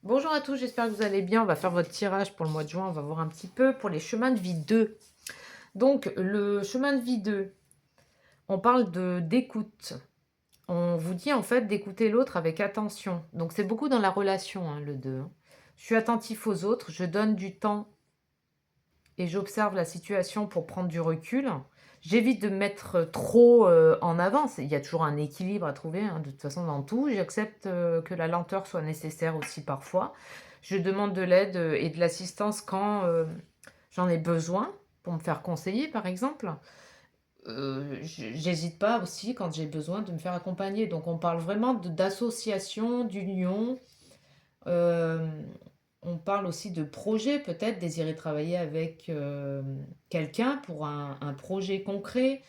Bonjour à tous, j'espère que vous allez bien. On va faire votre tirage pour le mois de juin. On va voir un petit peu pour les chemins de vie 2. Donc, le chemin de vie 2, on parle d'écoute. On vous dit en fait d'écouter l'autre avec attention. Donc, c'est beaucoup dans la relation, hein, le 2. Je suis attentif aux autres, je donne du temps et j'observe la situation pour prendre du recul. J'évite de me mettre trop en avance. Il y a toujours un équilibre à trouver, hein, de toute façon, dans tout. J'accepte que la lenteur soit nécessaire aussi parfois. Je demande de l'aide et de l'assistance quand j'en ai besoin, pour me faire conseiller, par exemple. J'hésite pas aussi quand j'ai besoin de me faire accompagner. Donc, on parle vraiment d'association, d'union. Euh, on parle aussi de projet, peut-être désirer travailler avec quelqu'un pour un projet concret,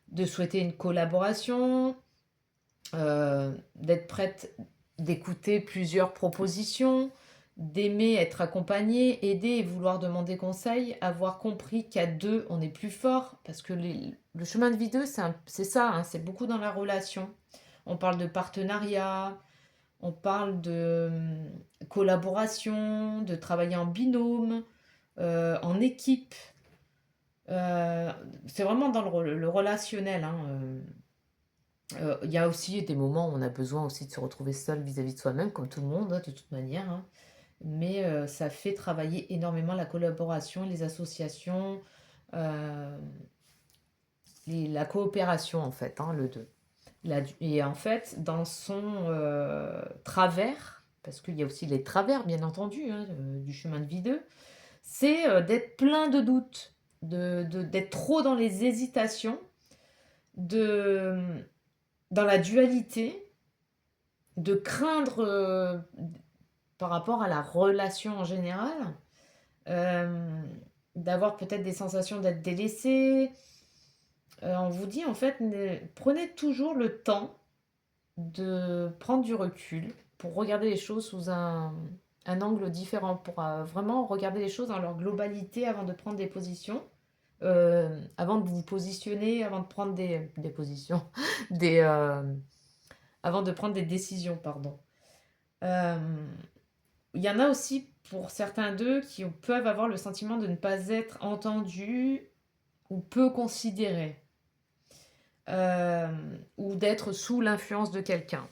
de souhaiter une collaboration, d'être prête d'écouter plusieurs propositions, d'aimer être accompagné, aider et vouloir demander conseil, avoir compris qu'à deux, on est plus fort, parce que le chemin de vie deux, c'est ça, hein, c'est beaucoup dans la relation. On parle de partenariat, on parle de collaboration, de travailler en binôme, en équipe. C'est vraiment dans le relationnel, hein. Il y a aussi des moments où on a besoin aussi de se retrouver seul vis-à-vis de soi-même, comme tout le monde, hein, de toute manière, hein. Mais ça fait travailler énormément la collaboration, les associations, euh, la coopération, en fait, hein, le deux. Et en fait, dans son travers, parce qu'il y a aussi les travers, bien entendu, hein, du chemin de vie 2, c'est d'être plein de doutes, d'être trop dans les hésitations, de, dans la dualité, de craindre par rapport à la relation en général, euh, d'avoir peut-être des sensations d'être délaissé. On vous dit en fait, prenez toujours le temps de prendre du recul pour regarder les choses sous un angle différent, pour vraiment regarder les choses dans leur globalité avant de prendre des positions, avant de vous positionner, avant de prendre des positions, des, avant de prendre des décisions, pardon. Euh, Il y en a aussi pour certains d'eux qui peuvent avoir le sentiment de ne pas être entendus ou peu considérés, ou d'être sous l'influence de quelqu'un.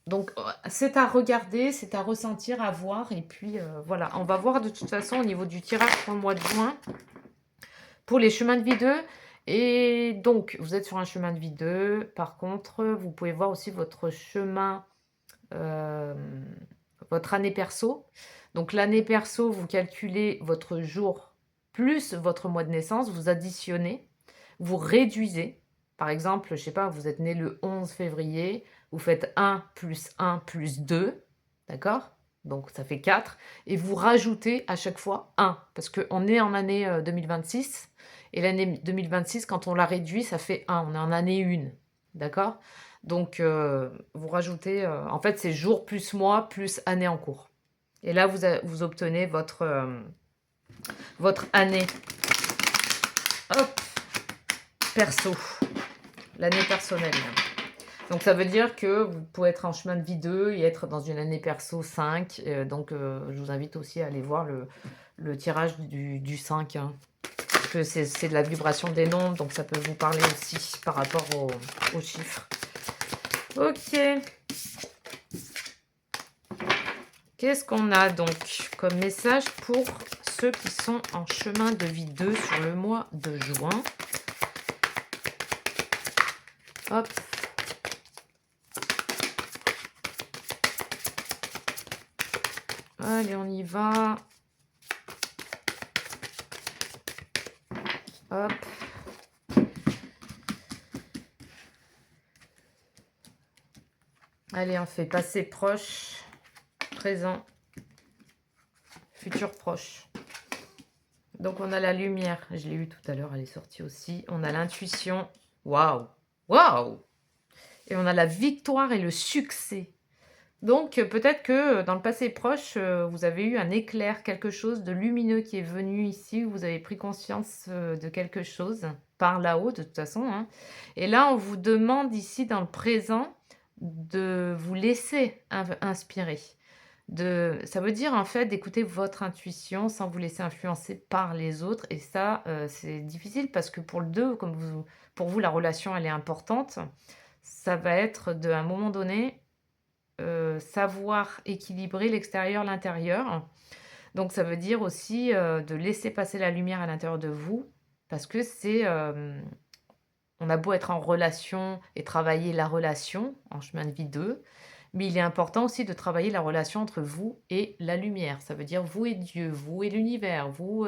Donc c'est à regarder, c'est à ressentir, à voir, et puis voilà. On va voir de toute façon au niveau du tirage pour le mois de juin, pour les chemins de vie 2. Et donc, vous êtes sur un chemin de vie 2. Par contre, vous pouvez voir aussi votre chemin, euh, votre année perso. Donc l'année perso, vous calculez votre jour plus votre mois de naissance, vous additionnez, vous réduisez. Par exemple, je ne sais pas, vous êtes né le 11 février, vous faites 1 plus 1 plus 2, d'accord? Donc ça fait 4. Et vous rajoutez à chaque fois 1, parce qu'on est en année 2026, et l'année 2026, quand on la réduit, ça fait 1, on est en année 1, d'accord? Donc vous rajoutez, en fait c'est jour plus mois plus année en cours. Et là, vous obtenez votre année, hop, perso, l'année personnelle. Donc ça veut dire que vous pouvez être en chemin de vie 2 et être dans une année perso 5. Donc je vous invite aussi à aller voir le tirage du 5, hein, parce que c'est de la vibration des nombres, donc ça peut vous parler aussi par rapport aux chiffres. Ok. Qu'est-ce qu'on a donc comme message pour ceux qui sont en chemin de vie 2 sur le mois de juin? Hop. Allez, on y va. Hop. Allez, on fait passé proche, présent, futur proche. Donc, on a la lumière. Je l'ai eu tout à l'heure, elle est sortie aussi. On a l'intuition. Waouh! Waouh! Et on a la victoire et le succès. Donc, peut-être que dans le passé proche, vous avez eu un éclair, quelque chose de lumineux qui est venu ici, vous avez pris conscience de quelque chose, par là-haut de toute façon, hein. Et là, on vous demande ici, dans le présent, de vous laisser inspirer, Ça veut dire, en fait, d'écouter votre intuition sans vous laisser influencer par les autres et ça, c'est difficile parce que pour le 2, comme pour vous, la relation, elle est importante. Ça va être de à un moment donné, savoir équilibrer l'extérieur, l'intérieur. Donc ça veut dire aussi, de laisser passer la lumière à l'intérieur de vous parce que on a beau être en relation et travailler la relation en chemin de vie 2, mais il est important aussi de travailler la relation entre vous et la lumière. Ça veut dire vous et Dieu, vous et l'univers, vous,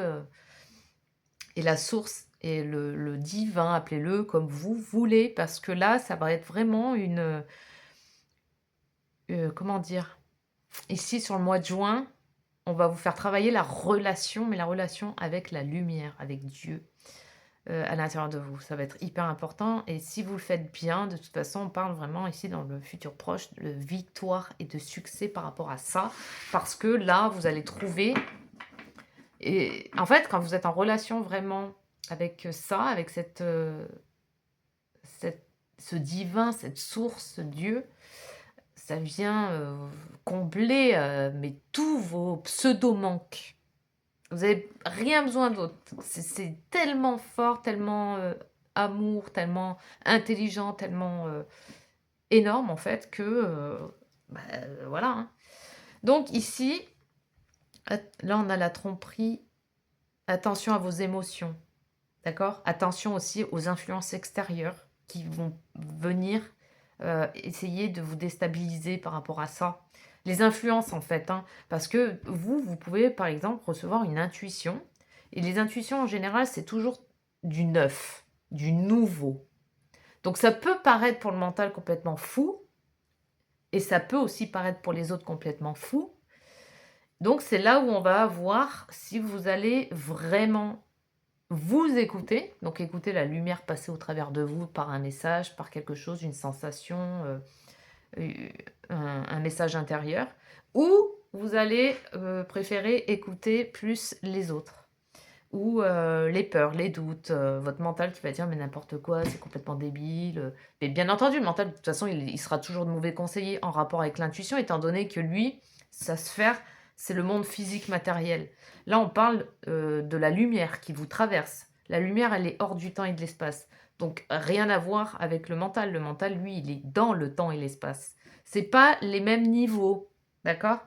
et la source et le divin, appelez-le comme vous voulez, parce que là, ça va être vraiment comment dire? Ici, sur le mois de juin, on va vous faire travailler la relation, mais la relation avec la lumière, avec Dieu. À l'intérieur de vous. Ça va être hyper important et si vous le faites bien, de toute façon, on parle vraiment ici dans le futur proche de victoire et de succès par rapport à ça. Parce que là, vous allez trouver et en fait, quand vous êtes en relation vraiment avec ça, avec ce divin, cette source, ce Dieu, ça vient, combler, mais tous vos pseudo-manques. Vous avez rien besoin d'autre. C'est tellement fort, tellement, amour, tellement intelligent, tellement, énorme en fait que, bah, voilà, hein. Donc ici, là on a la tromperie. Attention à vos émotions, d'accord? Attention aussi aux influences extérieures qui vont venir, essayer de vous déstabiliser par rapport à ça. Les influences en fait, hein, parce que vous pouvez par exemple recevoir une intuition et les intuitions en général, c'est toujours du neuf, du nouveau. Donc ça peut paraître pour le mental complètement fou et ça peut aussi paraître pour les autres complètement fou. Donc c'est là où on va voir si vous allez vraiment vous écouter, donc écouter la lumière passer au travers de vous par un message, par quelque chose, une sensation, un message intérieur, ou vous allez, préférer écouter plus les autres ou les peurs, les doutes, votre mental qui va dire: «Mais n'importe quoi, c'est complètement débile», mais bien entendu, le mental de toute façon, il sera toujours de mauvais conseiller en rapport avec l'intuition étant donné que lui, sa sphère, c'est le monde physique matériel. Là, on parle, de la lumière qui vous traverse. La lumière, elle est hors du temps et de l'espace, donc rien à voir avec le mental. Le mental, lui, il est dans le temps et l'espace. C'est pas les mêmes niveaux, d'accord?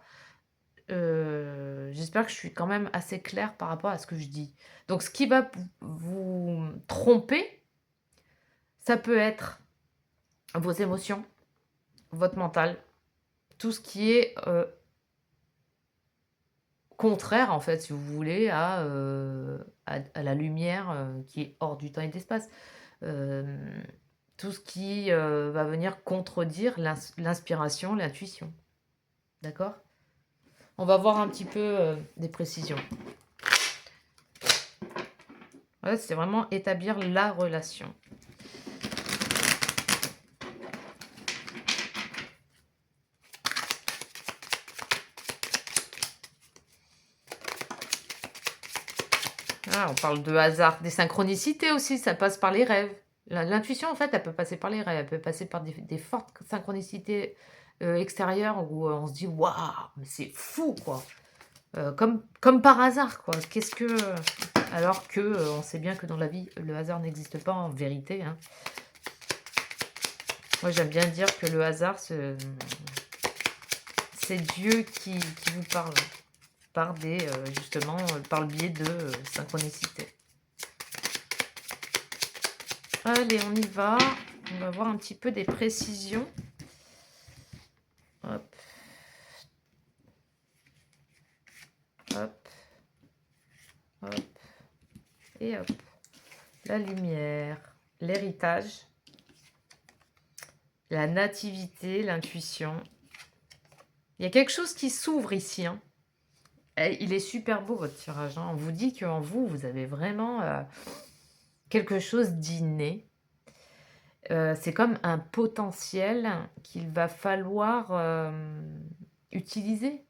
J'espère que je suis quand même assez claire par rapport à ce que je dis. Donc ce qui va vous tromper, ça peut être vos émotions, votre mental, tout ce qui est, contraire en fait, si vous voulez, à la lumière, qui est hors du temps et de l'espace. Hem, Tout ce qui, va venir contredire l'inspiration, l'intuition. D'accord? On va voir un petit peu, des précisions. Ouais, c'est vraiment établir la relation. Ah, on parle de hasard, des synchronicités aussi, ça passe par les rêves. L'intuition, en fait, elle peut passer par les rêves, elle peut passer par des fortes synchronicités, extérieures où, on se dit: «Waouh, mais c'est fou, quoi!» comme par hasard, quoi. Alors que, on sait bien que dans la vie, le hasard n'existe pas en vérité, hein. Moi, j'aime bien dire que le hasard, c'est Dieu qui vous parle par justement, par le biais de, synchronicité. Allez, on y va. On va voir un petit peu des précisions. Hop. Hop. Hop. Et hop. La lumière, l'héritage, la nativité, l'intuition. Il y a quelque chose qui s'ouvre ici, hein. Il est super beau votre tirage, hein. On vous dit qu'en vous, vous avez vraiment, quelque chose d'inné. C'est comme un potentiel qu'il va falloir, utiliser,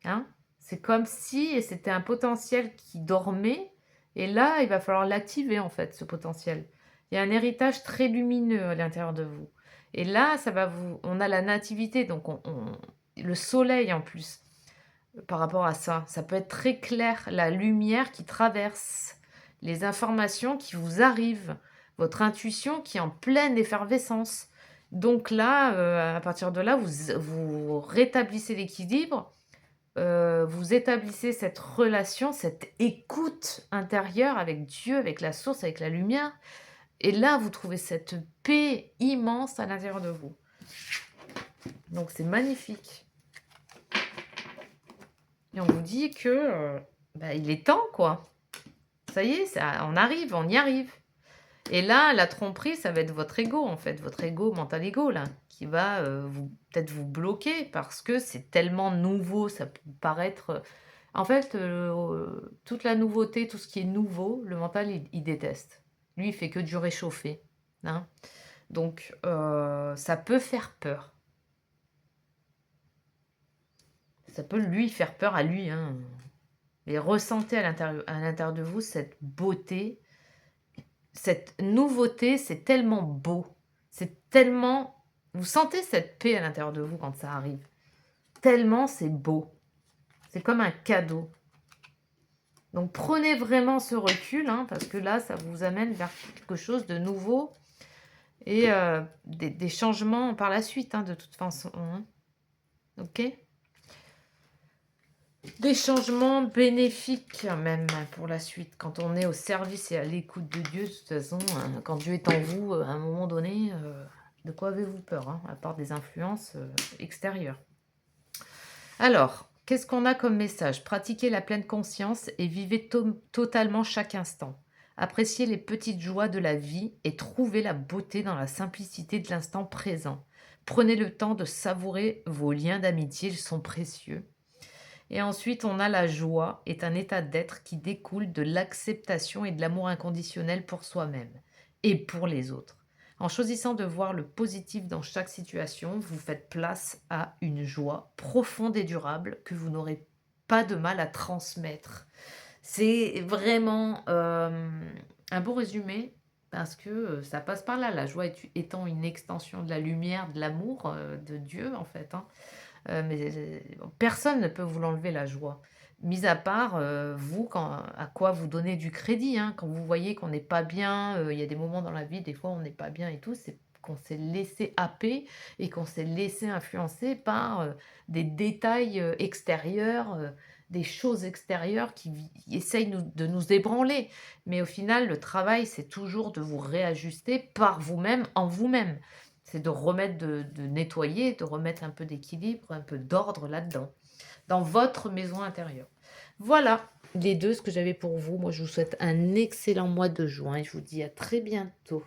hein. C'est comme si c'était un potentiel qui dormait et là, il va falloir l'activer, en fait, ce potentiel. Il y a un héritage très lumineux à l'intérieur de vous et là, ça va vous on a la nativité, donc le soleil en plus. par rapport à ça. Ça peut être très clair, la lumière qui traverse, les informations qui vous arrivent, votre intuition qui est en pleine effervescence. Donc là, à partir de là, vous rétablissez l'équilibre, vous établissez cette relation, cette écoute intérieure avec Dieu, avec la source, avec la lumière. Et là, vous trouvez cette paix immense à l'intérieur de vous. Donc c'est magnifique. Et on vous dit que il est temps, quoi. Ça y est, on arrive, on y arrive. Et là, la tromperie, ça va être votre ego, en fait, votre ego, mental ego, là, qui va peut-être vous bloquer parce que c'est tellement nouveau, ça peut paraître... En fait, toute la nouveauté, tout ce qui est nouveau, le mental, il déteste. Lui, il fait que du réchauffer. Hein. Donc, ça peut faire peur. Ça peut lui faire peur à lui. Hein. Et ressentez à l'intérieur de vous cette beauté, cette nouveauté, c'est tellement beau. C'est tellement... Vous sentez cette paix à l'intérieur de vous quand ça arrive. Tellement c'est beau. C'est comme un cadeau. Donc prenez vraiment ce recul, hein, parce que là, ça vous amène vers quelque chose de nouveau et des changements par la suite, hein, de toute façon. Hein. Ok ? Des changements bénéfiques même pour la suite. Quand on est au service et à l'écoute de Dieu, de toute façon, quand Dieu est en vous, à un moment donné, de quoi avez-vous peur, hein, à part des influences extérieures. Alors, qu'est-ce qu'on a comme message? Pratiquez la pleine conscience et vivez totalement chaque instant. Appréciez les petites joies de la vie et trouvez la beauté dans la simplicité de l'instant présent. Prenez le temps de savourer vos liens d'amitié, ils sont précieux. Et ensuite, on a la joie, est un état d'être qui découle de l'acceptation et de l'amour inconditionnel pour soi-même et pour les autres. En choisissant de voir le positif dans chaque situation, vous faites place à une joie profonde et durable que vous n'aurez pas de mal à transmettre. C'est vraiment un beau résumé parce que ça passe par là, la joie étant une extension de la lumière, de l'amour de Dieu en fait. Hein. Mais personne ne peut vous l'enlever, la joie. Mis à part vous, à quoi vous donnez du crédit. Hein, quand vous voyez qu'on n'est pas bien, il y a des moments dans la vie, des fois on n'est pas bien et tout, c'est qu'on s'est laissé happer et qu'on s'est laissé influencer par des détails extérieurs, des choses extérieures qui essayent de nous ébranler. Mais au final, le travail, c'est toujours de vous réajuster par vous-même, en vous-même. C'est de remettre, de nettoyer, de remettre un peu d'équilibre, un peu d'ordre là-dedans, dans votre maison intérieure. Voilà les deux, ce que j'avais pour vous. Moi, je vous souhaite un excellent mois de juin et je vous dis à très bientôt.